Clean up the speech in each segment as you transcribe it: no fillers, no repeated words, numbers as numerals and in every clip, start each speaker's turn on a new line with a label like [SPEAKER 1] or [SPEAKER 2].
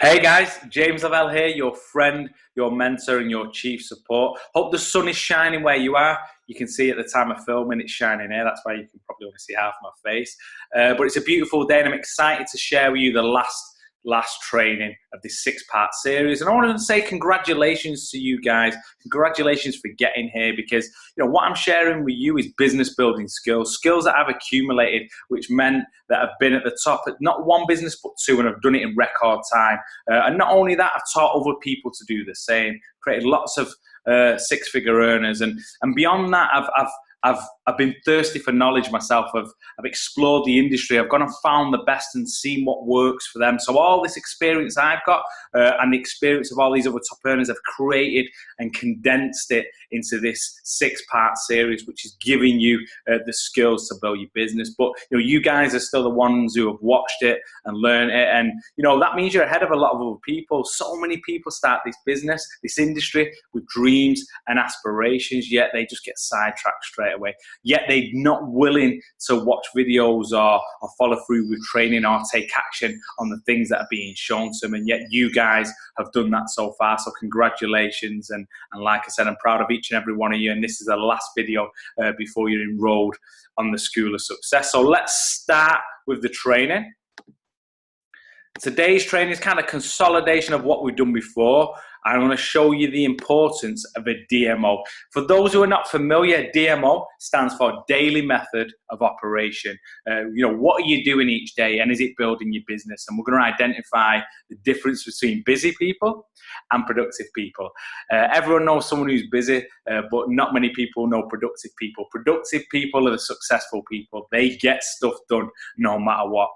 [SPEAKER 1] Hey guys, James Lavelle here, your friend, your mentor, and your chief support. Hope the sun is shining where you are. You can see at the time of filming it's shining here. That's why you can probably only see half my face. But it's a beautiful day, and I'm excited to share with you the last training of this 6-part series. And I want to say congratulations to you guys. Congratulations for getting here, because what I'm sharing with you is business building skills that I've accumulated, which meant that I've been at the top at not one business but two, and I've done it in record time. And not only that, I've taught other people to do the same, created lots of six-figure earners, and beyond that, I've been thirsty for knowledge myself. I've explored the industry. I've gone and found the best and seen what works for them. So all this experience I've got and the experience of all these other top earners, I've created and condensed it into this 6-part series, which is giving you the skills to build your business. But you guys are still the ones who have watched it and learned it, and that means you're ahead of a lot of other people. So many people start this business, this industry, with dreams and aspirations, yet they just get sidetracked straight away. Yet they're not willing to watch videos or follow through with training or take action on the things that are being shown to them. And yet you guys have done that so far. So congratulations. And like I said, I'm proud of each and every one of you. And this is the last video before you're enrolled on the School of Success. So let's start with the training. Today's training is kind of consolidation of what we've done before. I'm going to show you the importance of a DMO. For those who are not familiar, DMO stands for Daily Method of Operation. What are you doing each day, and is it building your business? And we're going to identify the difference between busy people and productive people. Everyone knows someone who's busy, but not many people know productive people. Productive people are the successful people. They get stuff done no matter what.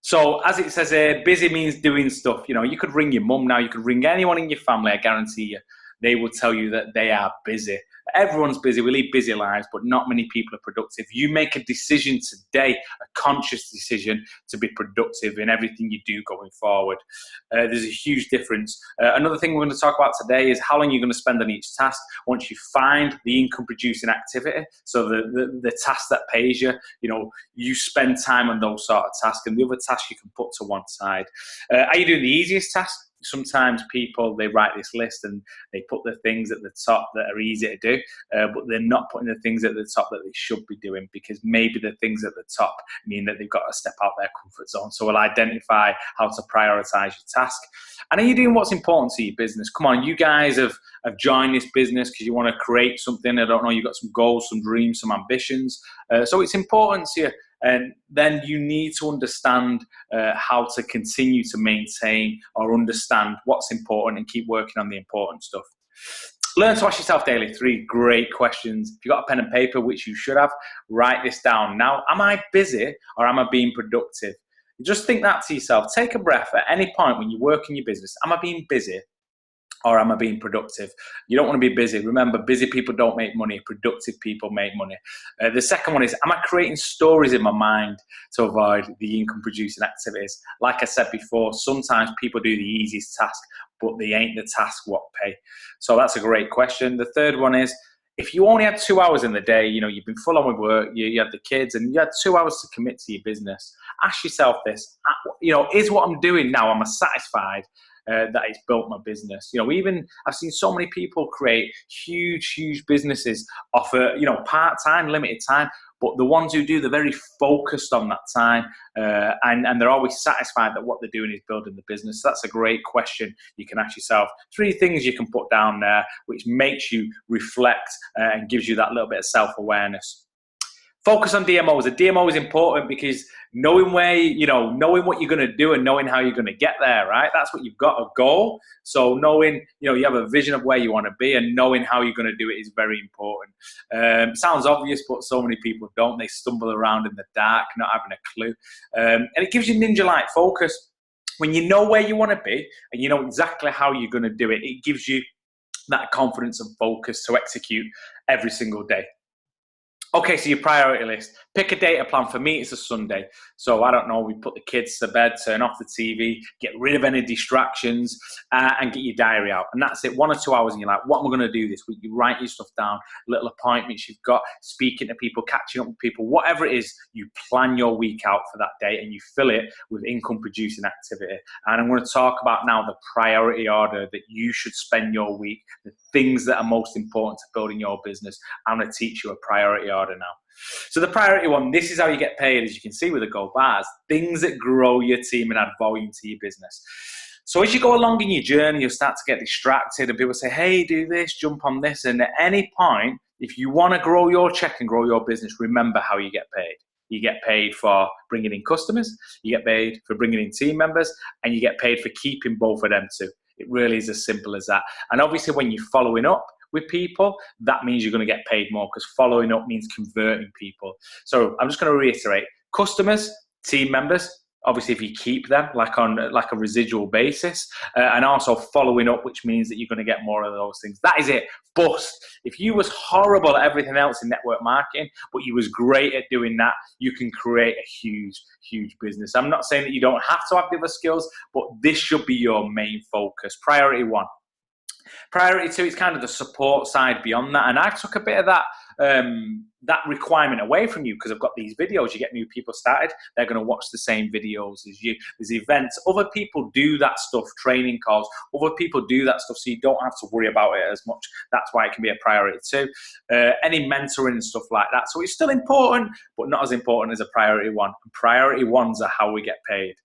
[SPEAKER 1] So as it says here, busy means doing stuff. You could ring your mum now, you could ring anyone in your family, I guarantee you, they will tell you that they are busy. Everyone's busy, we lead busy lives, but not many people are productive. You make a decision today, a conscious decision, to be productive in everything you do going forward. There's a huge difference. Another thing we're going to talk about today is how long you're going to spend on each task. Once you find the income producing activity, so the task that pays you, you spend time on those sort of tasks, and the other tasks you can put to one side. Are you doing the easiest task? Sometimes people, they write this list and they put the things at the top that are easy to do, but they're not putting the things at the top that they should be doing, because maybe the things at the top mean that they've got to step out their comfort zone. So we'll identify how to prioritize your task. And are you doing what's important to your business? Come on, you guys have joined this business because you want to create something. I don't know, you've got some goals, some dreams, some ambitions. So it's important to you. And then you need to understand how to continue to maintain or understand what's important and keep working on the important stuff. Learn to ask yourself daily 3 great questions. If you've got a pen and paper, which you should have, write this down. Now, am I busy or am I being productive? Just think that to yourself. Take a breath at any point when you work in your business. Am I being busy or am I being productive? You don't want to be busy. Remember, busy people don't make money. Productive people make money. The second one is, am I creating stories in my mind to avoid the income-producing activities? Like I said before, sometimes people do the easiest task, but they ain't the task what pay. So that's a great question. The third one is, if you only had 2 hours in the day, you've been full on with work, you have the kids, and you had 2 hours to commit to your business, ask yourself this, is what I'm doing now, am I satisfied that it's built my business? Even I've seen so many people create huge businesses off part-time, limited time, but the ones who do, they're very focused on that time, and they're always satisfied that what they're doing is building the business. So that's a great question you can ask yourself. 3 things you can put down there which makes you reflect and gives you that little bit of self-awareness. Focus on DMOs. A DMO is important because knowing knowing what you're going to do and knowing how you're going to get there, right? That's what you've got, a goal. So knowing, you have a vision of where you want to be, and knowing how you're going to do it is very important. Sounds obvious, but so many people don't. They stumble around in the dark, not having a clue. And it gives you ninja-like focus. When you know where you want to be and you know exactly how you're going to do it, it gives you that confidence and focus to execute every single day. Okay, so your priority list. Pick a data plan. For me, it's a Sunday. So I don't know, we put the kids to bed, turn off the TV, get rid of any distractions, and get your diary out. And that's it, 1 or 2 hours, and you're like, what am I going to do this week? You write your stuff down, little appointments you've got, speaking to people, catching up with people, whatever it is, you plan your week out for that day and you fill it with income producing activity. And I'm going to talk about now the priority order that you should spend your week, the things that are most important to building your business. I'm going to teach you a priority order now. So the priority one, this is how you get paid, as you can see with the gold bars, things that grow your team and add volume to your business. So as you go along in your journey, you'll start to get distracted and people say, hey, do this, jump on this. And at any point, if you want to grow your check and grow your business, remember how you get paid. You get paid for bringing in customers, you get paid for bringing in team members, and you get paid for keeping both of them too. It really is as simple as that. And obviously when you're following up with people, that means you're going to get paid more, because following up means converting people. So I'm just going to reiterate: customers, team members, obviously if you keep them like on like a residual basis, and also following up, which means that you're going to get more of those things. That is it. But if you was horrible at everything else in network marketing, but you was great at doing that, you can create a huge business. I'm not saying that you don't have to have the other skills, but this should be your main focus. Priority one. Priority two is kind of the support side beyond that. And I took a bit of that that requirement away from you, because I've got these videos. You get new people started, they're going to watch the same videos as you. There's events. Other people do that stuff, training calls. Other people do that stuff, so you don't have to worry about it as much. That's why it can be a priority too. Any mentoring and stuff like that. So it's still important, but not as important as a priority one. And priority ones are how we get paid.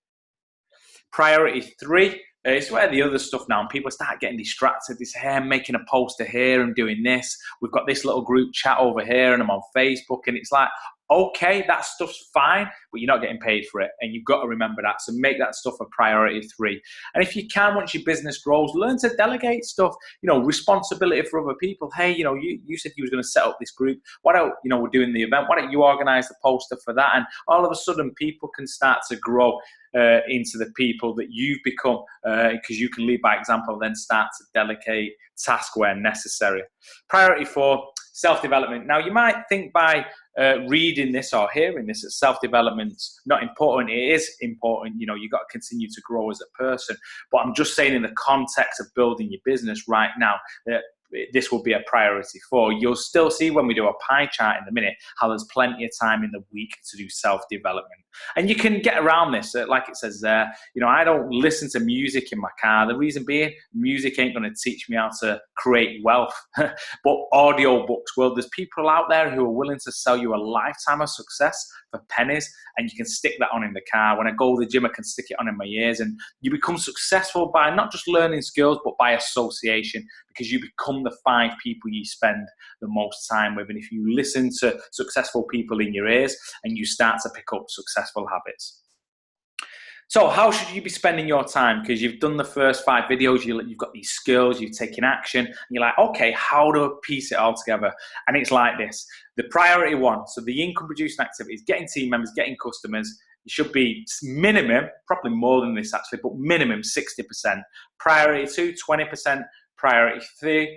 [SPEAKER 1] Priority three, it's where the other stuff now, and people start getting distracted. They say, hey, I'm making a poster here, I'm doing this. We've got this little group chat over here, and I'm on Facebook. And it's like, okay, that stuff's fine, but you're not getting paid for it. And you've got to remember that. So make that stuff a priority three. And if you can, once your business grows, learn to delegate stuff, responsibility for other people. Hey, you said you was going to set up this group. Why don't, we're doing the event. Why don't you organize the poster for that? And all of a sudden people can start to grow into the people that you've become, because you can lead by example, then start to delegate tasks where necessary. Priority four, self-development. Now, you might think by reading this or hearing this that self-development's not important. It is important. You've got to continue to grow as a person. But I'm just saying, in the context of building your business right now, that this will be a priority for. You'll still see when we do a pie chart in a minute how there's plenty of time in the week to do self-development. And you can get around this, like it says there. I don't listen to music in my car. The reason being, music ain't going to teach me how to create wealth. But audio books, well, there's people out there who are willing to sell you a lifetime of success for pennies, and you can stick that on in the car. When I go to the gym, I can stick it on in my ears, and you become successful by not just learning skills, but by association, because you become the 5 people you spend the most time with. And if you listen to successful people in your ears, and you start to pick up successful habits. So how should you be spending your time? Because you've done the first 5 videos, you've got these skills, you've taken action, and you're like, okay, how do I piece it all together? And it's like this. The priority one, so the income producing activities, getting team members, getting customers, you should be minimum, probably more than this actually, but minimum 60%. Priority 2, 20%. Priority 3,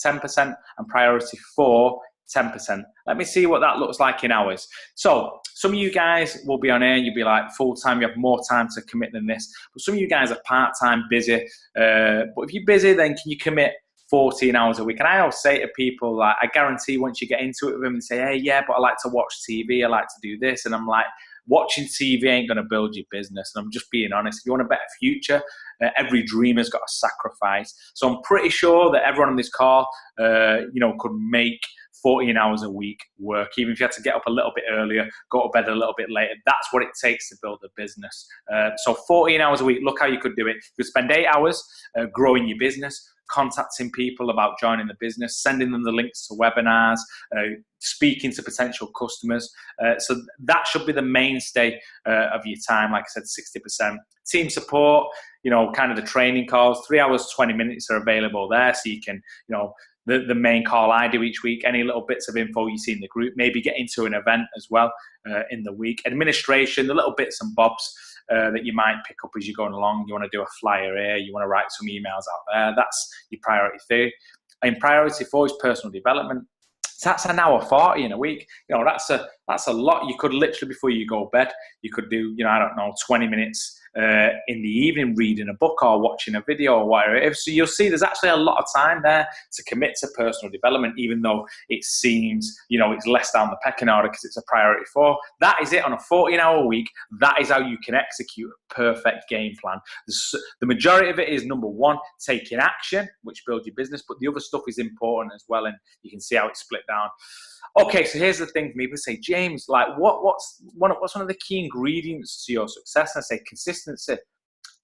[SPEAKER 1] 10%, and priority 4, 10%. Let me see what that looks like in hours. So some of you guys will be on air, you'll be like full-time, you have more time to commit than this. But some of you guys are part-time, busy. But if you're busy, then can you commit 14 hours a week? And I always say to people, like, I guarantee once you get into it with them and say, hey, yeah, but I like to watch TV, I like to do this. And I'm like, watching TV ain't going to build your business. And I'm just being honest. If you want a better future, every dreamer's got a sacrifice. So I'm pretty sure that everyone on this call, could make 14 hours a week work. Even if you had to get up a little bit earlier, go to bed a little bit later, that's what it takes to build a business. So 14 hours a week, look how you could do it. You could spend 8 hours growing your business, contacting people about joining the business, sending them the links to webinars, speaking to potential customers. So that should be the mainstay of your time. Like I said, 60%. Team support, kind of the training calls, 3 hours, 20 minutes are available there. So you can, the main call I do each week, any little bits of info you see in the group, maybe get into an event as well in the week. Administration, the little bits and bobs that you might pick up as you're going along. You want to do a flyer here, you want to write some emails out there. That's your priority 3. And priority 4 is personal development. So that's an hour 40 in a week. That's a lot. You could literally, before you go to bed, you could do, I don't know, 20 minutes in the evening reading a book or watching a video or whatever it is. So you'll see there's actually a lot of time there to commit to personal development, even though it seems, it's less down the pecking order because it's a priority for. That is it on a 14-hour week. That is how you can execute a perfect game plan. The majority of it is, number one, taking action, which builds your business, but the other stuff is important as well, and you can see how it's split down. Okay, so here's the thing for me. People say, James, like, what's one of the key ingredients to your success? And I say, consistency.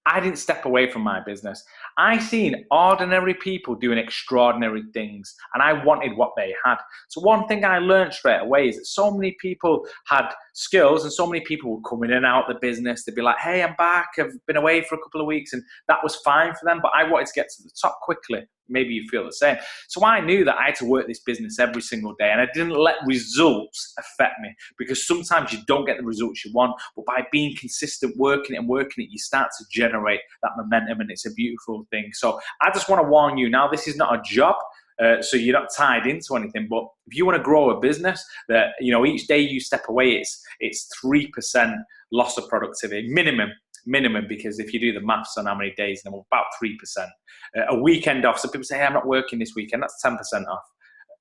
[SPEAKER 1] I didn't step away from my business. I seen ordinary people doing extraordinary things, and I wanted what they had. So one thing I learned straight away is that so many people had skills, and so many people would come in and out of the business. They'd be like, hey, I'm back. I've been away for a couple of weeks, and that was fine for them, but I wanted to get to the top quickly. Maybe you feel the same. So I knew that I had to work this business every single day, and I didn't let results affect me, because sometimes you don't get the results you want, but by being consistent, working it, you start to generate that momentum, and it's a beautiful thing. So I just want to warn you now, this is not a job. So you're not tied into anything, but if you want to grow a business that, each day you step away, it's 3% loss of productivity, minimum, because if you do the maths on how many days, then about 3%. A weekend off, so people say, hey, I'm not working this weekend, that's 10% off.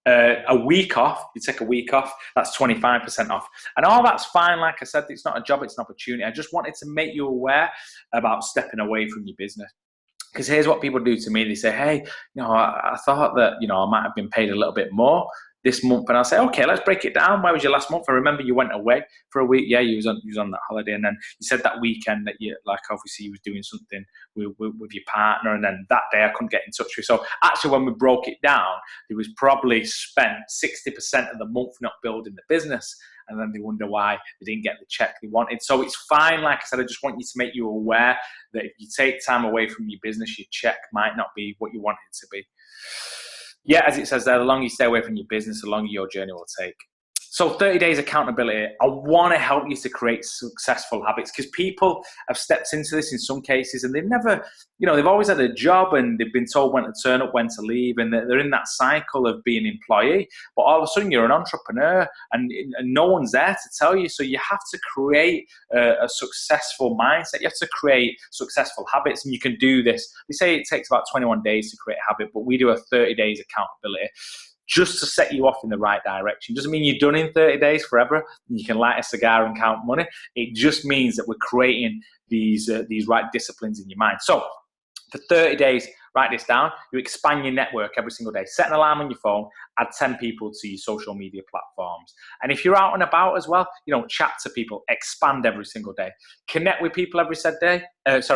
[SPEAKER 1] A week off, you take a week off, that's 25% off. And all that's fine. Like I said, it's not a job, it's an opportunity. I just wanted to make you aware about stepping away from your business. Because here's what people do to me. They say, hey, I thought that, I might have been paid a little bit more this month. And I'll say, okay, let's break it down. Where was your last month? I remember you went away for a week. Yeah, you was on that holiday. And then you said that weekend that obviously you was doing something with your partner. And then that day I couldn't get in touch with you. So actually, when we broke it down, it was probably spent 60% of the month not building the business. And then they wonder why they didn't get the check they wanted. So it's fine. Like I said, I just want you to make you aware that if you take time away from your business, your check might not be what you want it to be. Yeah, as it says there, the longer you stay away from your business, the longer your journey will take. So 30 days accountability. I want to help you to create successful habits, because people have stepped into this in some cases and they've never, they've always had a job and they've been told when to turn up, when to leave, and they're in that cycle of being an employee. But all of a sudden you're an entrepreneur and no one's there to tell you. So you have to create a successful mindset. You have to create successful habits, and you can do this. We say it takes about 21 days to create a habit, but we do a 30 days accountability, just to set you off in the right direction. Doesn't mean you're done in 30 days forever. You can light a cigar and count money. It just means that we're creating these right disciplines in your mind. So for 30 days, write this down. You expand your network every single day. Set an alarm on your phone. Add 10 people to your social media platforms. And if you're out and about as well, chat to people. Expand every single day. Connect with people every single day. So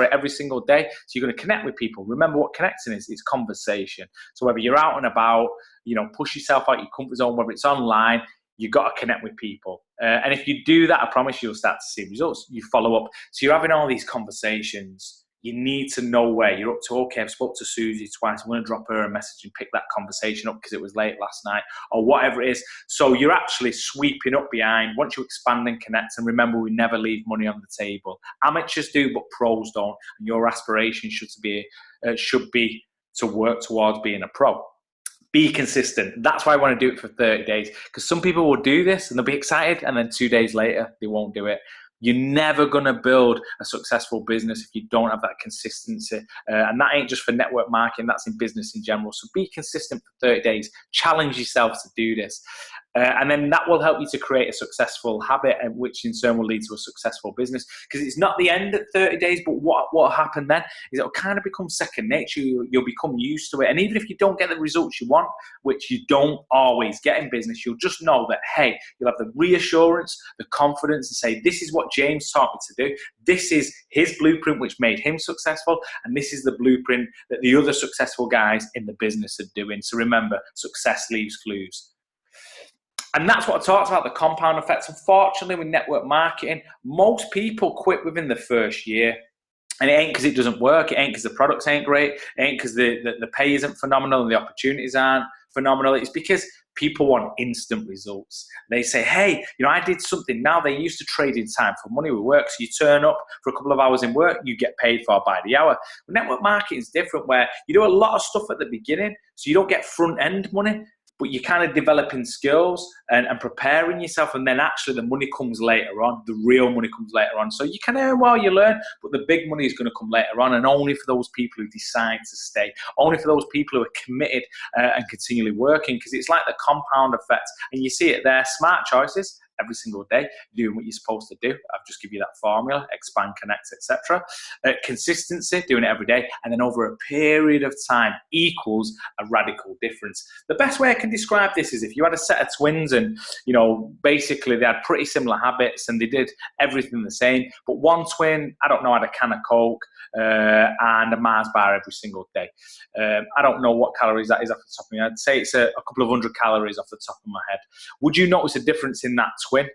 [SPEAKER 1] you're going to connect with people. Remember what connecting is. It's conversation. So whether you're out and about, push yourself out your comfort zone, whether it's online, you've got to connect with people. And if you do that, I promise you'll start to see results. You follow up. So you're having all these conversations. You need to know where you're up to. Okay, I've spoke to Susie twice. I'm going to drop her a message and pick that conversation up because it was late last night, or whatever it is. So you're actually sweeping up behind. Once you expand and connect, and remember, we never leave money on the table. Amateurs do, but pros don't. And your aspiration should be to work towards being a pro. Be consistent. That's why I want to do it for 30 days, because some people will do this and they'll be excited, and then 2 days later, they won't do it. You're never going to build a successful business if you don't have that consistency. And that ain't just for network marketing, that's in business in general. So be consistent for 30 days. Challenge yourself to do this. And then that will help you to create a successful habit, which in turn will lead to a successful business. Because it's not the end at 30 days, but what will happen then is it'll kind of become second nature. You'll become used to it. And even if you don't get the results you want, which you don't always get in business, you'll just know that, hey, you'll have the reassurance, the confidence to say, this is what James taught me to do. This is his blueprint, which made him successful. And this is the blueprint that the other successful guys in the business are doing. So remember, success leaves clues. And that's what I talked about, the compound effects. Unfortunately, with network marketing, most people quit within the first year. And it ain't because it doesn't work. It ain't because the products ain't great. It ain't because the pay isn't phenomenal and the opportunities aren't phenomenal. It's because people want instant results. They say, hey, I did something. Now they used to trade in time for money with work. So you turn up for a couple of hours in work, you get paid for by the hour. But network marketing is different, where you do a lot of stuff at the beginning, so you don't get front end money. but you're kind of developing skills and preparing yourself, and then actually the money comes later on. The real money comes later on. So you can earn while you learn, but the big money is going to come later on, and only for those people who decide to stay, only for those people who are committed and continually working, because it's like the compound effect, and you see it there. Smart choices every single day, doing what you're supposed to do. I've just given you that formula: expand, connect, etc. Consistency, doing it every day, and then over a period of time equals a radical difference. The best way I can describe this is if you had a set of twins and, you know, basically they had pretty similar habits and they did everything the same, but one twin, I don't know, had a can of Coke and a Mars bar every single day. I don't know what calories that is off the top of my head. I'd say it's a couple of hundred calories off the top of my head. Would you notice a difference in that twin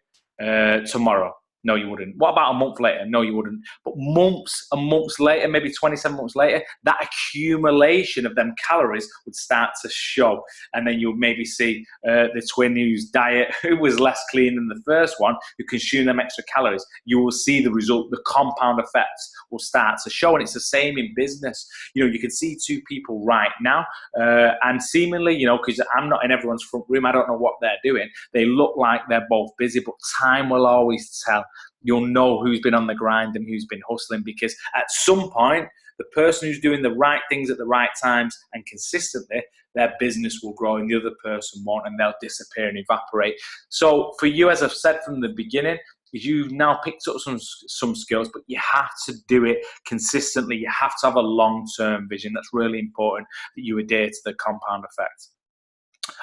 [SPEAKER 1] tomorrow? No, you wouldn't. What about a month later? No, you wouldn't. But months and months later, maybe 27 months later, that accumulation of them calories would start to show. And then you'll maybe see the twin whose diet, who was less clean than the first one, who consumed them extra calories. You will see the result, the compound effects will start to show. And it's the same in business. You know, you can see two people right now, and seemingly, you know, because I'm not in everyone's front room, I don't know what they're doing. They look like they're both busy, but time will always tell. You'll know who's been on the grind and who's been hustling, because at some point, the person who's doing the right things at the right times and consistently, their business will grow and the other person won't, and they'll disappear and evaporate. So for you, as I've said from the beginning, you've now picked up some skills, but you have to do it consistently. You have to have a long-term vision. That's really important, that you adhere to the compound effect.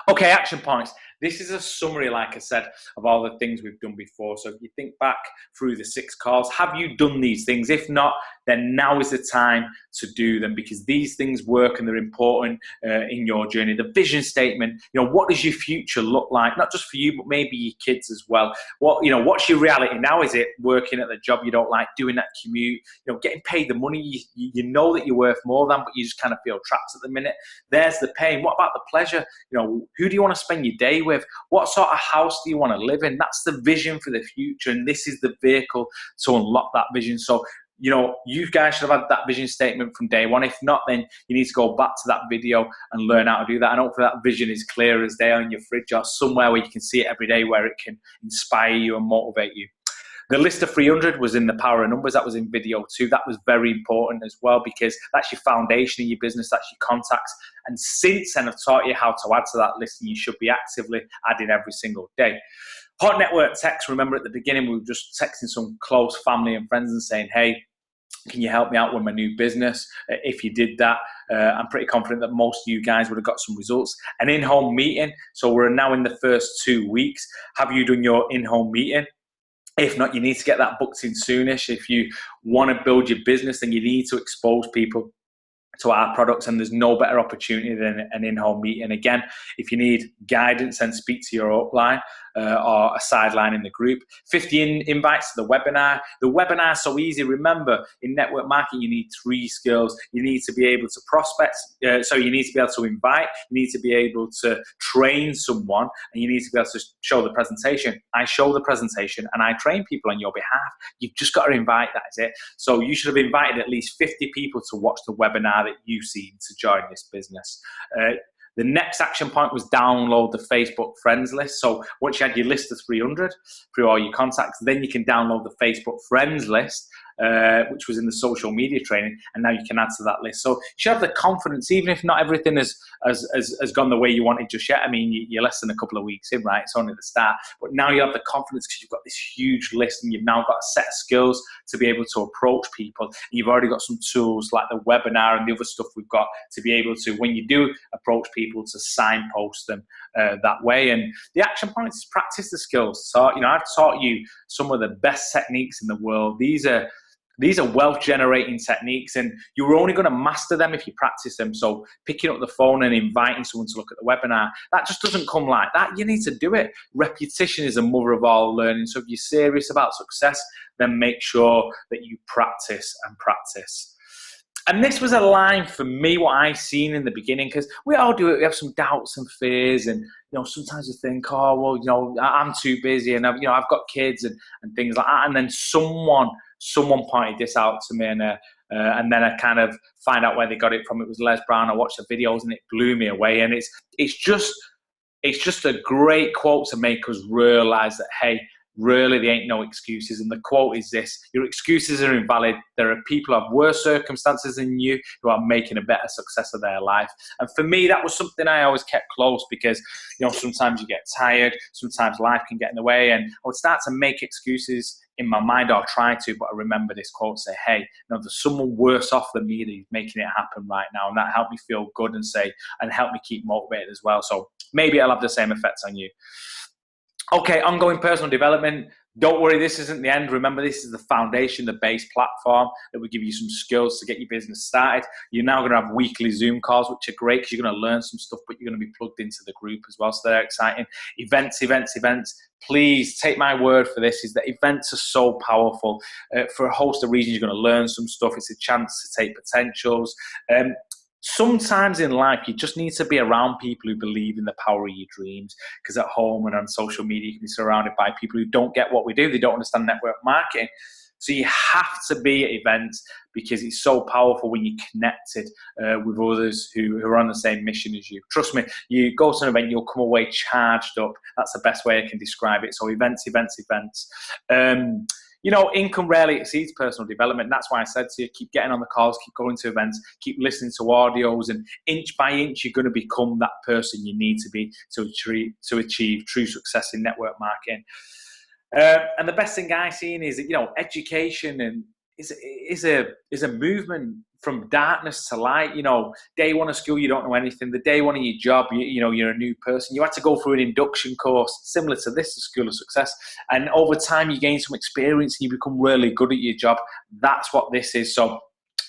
[SPEAKER 1] Okay, action points. This is a summary, like I said, of all the things we've done before. So if you think back through the 6 calls, have you done these things? If not, then now is the time to do them, because these things work and they're important in your journey. The vision statement, you know, what does your future look like? Not just for you, but maybe your kids as well. What, you know, what's your reality now? Is it working at the job you don't like, doing that commute, you know, getting paid the money you know that you're worth more than, but you just kind of feel trapped at the minute? There's the pain. What about the pleasure? You know, who do you want to spend your day with? What sort of house do you want to live in? That's the vision for the future, and this is the vehicle to unlock that vision. So, you know, you guys should have had that vision statement from day one. If not, then you need to go back to that video and learn how to do that. And hopefully that vision is clear as day on your fridge or somewhere where you can see it every day, where it can inspire you and motivate you. The list of 300 was in the power of numbers. That was in video 2. That was very important as well, because that's your foundation of your business. That's your contacts. And since then, I've taught you how to add to that list, and you should be actively adding every single day. Hot network text. Remember at the beginning, we were just texting some close family and friends and saying, hey, can you help me out with my new business? If you did that, I'm pretty confident that most of you guys would have got some results. An in-home meeting. So we're now in the first 2 weeks. Have you done your in-home meeting? If not, you need to get that booked in soonish. If you want to build your business, then you need to expose people to our products, and there's no better opportunity than an in-home meeting. Again, if you need guidance, then speak to your upline or a sideline in the group. 50 invites to the webinar. The webinar is so easy. Remember, in network marketing, you need 3 skills. You need to be able to prospect. So you need to be able to invite. You need to be able to train someone, and you need to be able to show the presentation. I show the presentation and I train people on your behalf. You've just got to invite. That is it. So you should have invited at least 50 people to watch the webinar that you see to join this business. The next action point was download the Facebook friends list. So once you had your list of 300 through all your contacts, then you can download the Facebook friends list, which was in the social media training, and now you can add to that list. So you should have the confidence, even if not everything has gone the way you wanted just yet. I mean, you're less than a couple of weeks in, right? It's only the start. But now you have the confidence because you've got this huge list, and you've now got a set of skills to be able to approach people. You've already got some tools like the webinar and the other stuff we've got to be able to, when you do approach people, to signpost them that way. And the action point is practice the skills. So, you know, I've taught you some of the best techniques in the world. These are wealth generating techniques, and you're only going to master them if you practice them. So picking up the phone and inviting someone to look at the webinar, that just doesn't come like that. You need to do it. Repetition is the mother of all learning. So if you're serious about success, then make sure that you practice and practice. And this was a line for me, what I seen in the beginning, because we all do it. We have some doubts and fears, and you know, sometimes we think, oh, well, you know, I'm too busy, and I've got kids and things like that. And then someone pointed this out to me, and then I kind of find out where they got it from. It was Les Brown. I watched the videos, and it blew me away. And it's just it's just a great quote to make us realize that, hey, really, there ain't no excuses. And the quote is this: your excuses are invalid. There are people who have worse circumstances than you who are making a better success of their life. And for me, that was something I always kept close, because, sometimes you get tired, sometimes life can get in the way, and I would start to make excuses in my mind, or try to, but I remember this quote say, hey, there's someone worse off than me that's making it happen right now. And that helped me feel good and help me keep motivated as well. So maybe it'll have the same effects on you. Okay, ongoing personal development. Don't worry, this isn't the end. Remember, this is the foundation, the base platform that will give you some skills to get your business started. You're now going to have weekly Zoom calls, which are great because you're going to learn some stuff, but you're going to be plugged into the group as well. So they're exciting. Events. Please take my word for this, is that events are so powerful. For a host of reasons, you're going to learn some stuff. It's a chance to take potentials. Sometimes in life, you just need to be around people who believe in the power of your dreams, because at home and on social media, you can be surrounded by people who don't get what we do. They don't understand network marketing. So you have to be at events, because it's so powerful when you're connected with others who are on the same mission as you. Trust me, you go to an event, you'll come away charged up. That's the best way I can describe it. So events. Income rarely exceeds personal development. That's why I said to you, keep getting on the calls, keep going to events, keep listening to audios, and inch by inch, you're going to become that person you need to be to achieve true success in network marketing. And the best thing I've seen is that, education and is a movement from darkness to light. Day one of school, you don't know anything. The day one of your job, you're a new person. You had to go through an induction course similar to this, the School of Success. And over time, you gain some experience and you become really good at your job. That's what this is. So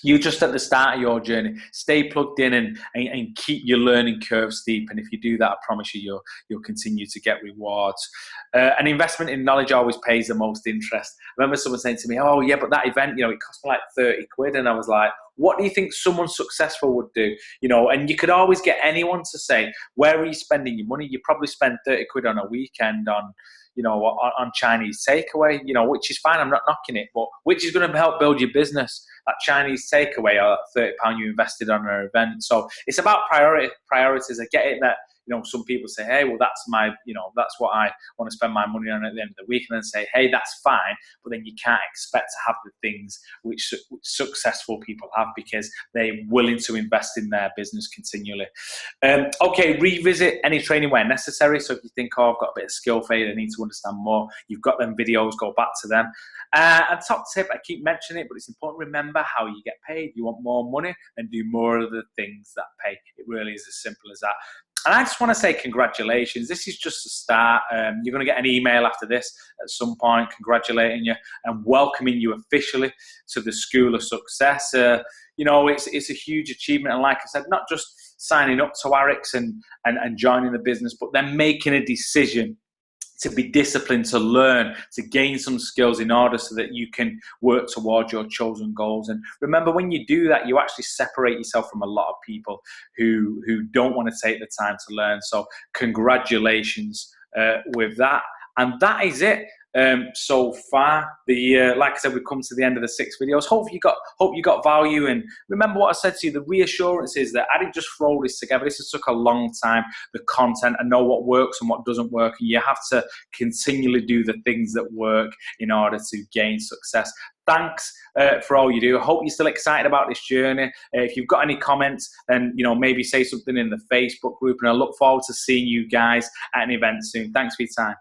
[SPEAKER 1] you're just at the start of your journey. Stay plugged in and keep your learning curve steep. And if you do that, I promise you, you'll continue to get rewards. An investment in knowledge always pays the most interest. I remember someone saying to me, oh yeah, but that event, it cost me like 30 quid. And I was like, what do you think someone successful would do? And you could always get anyone to say, where are you spending your money? You probably spend 30 quid on a weekend on Chinese takeaway, which is fine. I'm not knocking it, but which is going to help build your business? That Chinese takeaway or that £30 you invested on an event. So it's about priorities. I get it that, some people say, hey, well, that's that's what I want to spend my money on at the end of the week. And then say, hey, that's fine. But then you can't expect to have the things which successful people have, because they're willing to invest in their business continually. Okay, revisit any training where necessary. So if you think, oh, I've got a bit of skill failure, I need to understand more, you've got them videos, go back to them. And top tip, I keep mentioning it, but it's important to remember how you get paid. You want more money, and do more of the things that pay. It really is as simple as that. And I just want to say congratulations. This is just a start. You're going to get an email after this at some point congratulating you and welcoming you officially to the School of Success. It's a huge achievement. And like I said, not just signing up to Arix and joining the business, but then making a decision to be disciplined, to learn, to gain some skills in order so that you can work towards your chosen goals. And remember, when you do that, you actually separate yourself from a lot of people who don't want to take the time to learn. So congratulations with that. And that is it. So far, like I said, we've come to the end of the 6 videos. Hope you got value. And remember what I said to you, the reassurance is that I didn't just throw this together. This has took a long time, the content, and know what works and what doesn't work. And you have to continually do the things that work in order to gain success. Thanks for all you do. I hope you're still excited about this journey. If you've got any comments, then maybe say something in the Facebook group. And I look forward to seeing you guys at an event soon. Thanks for your time.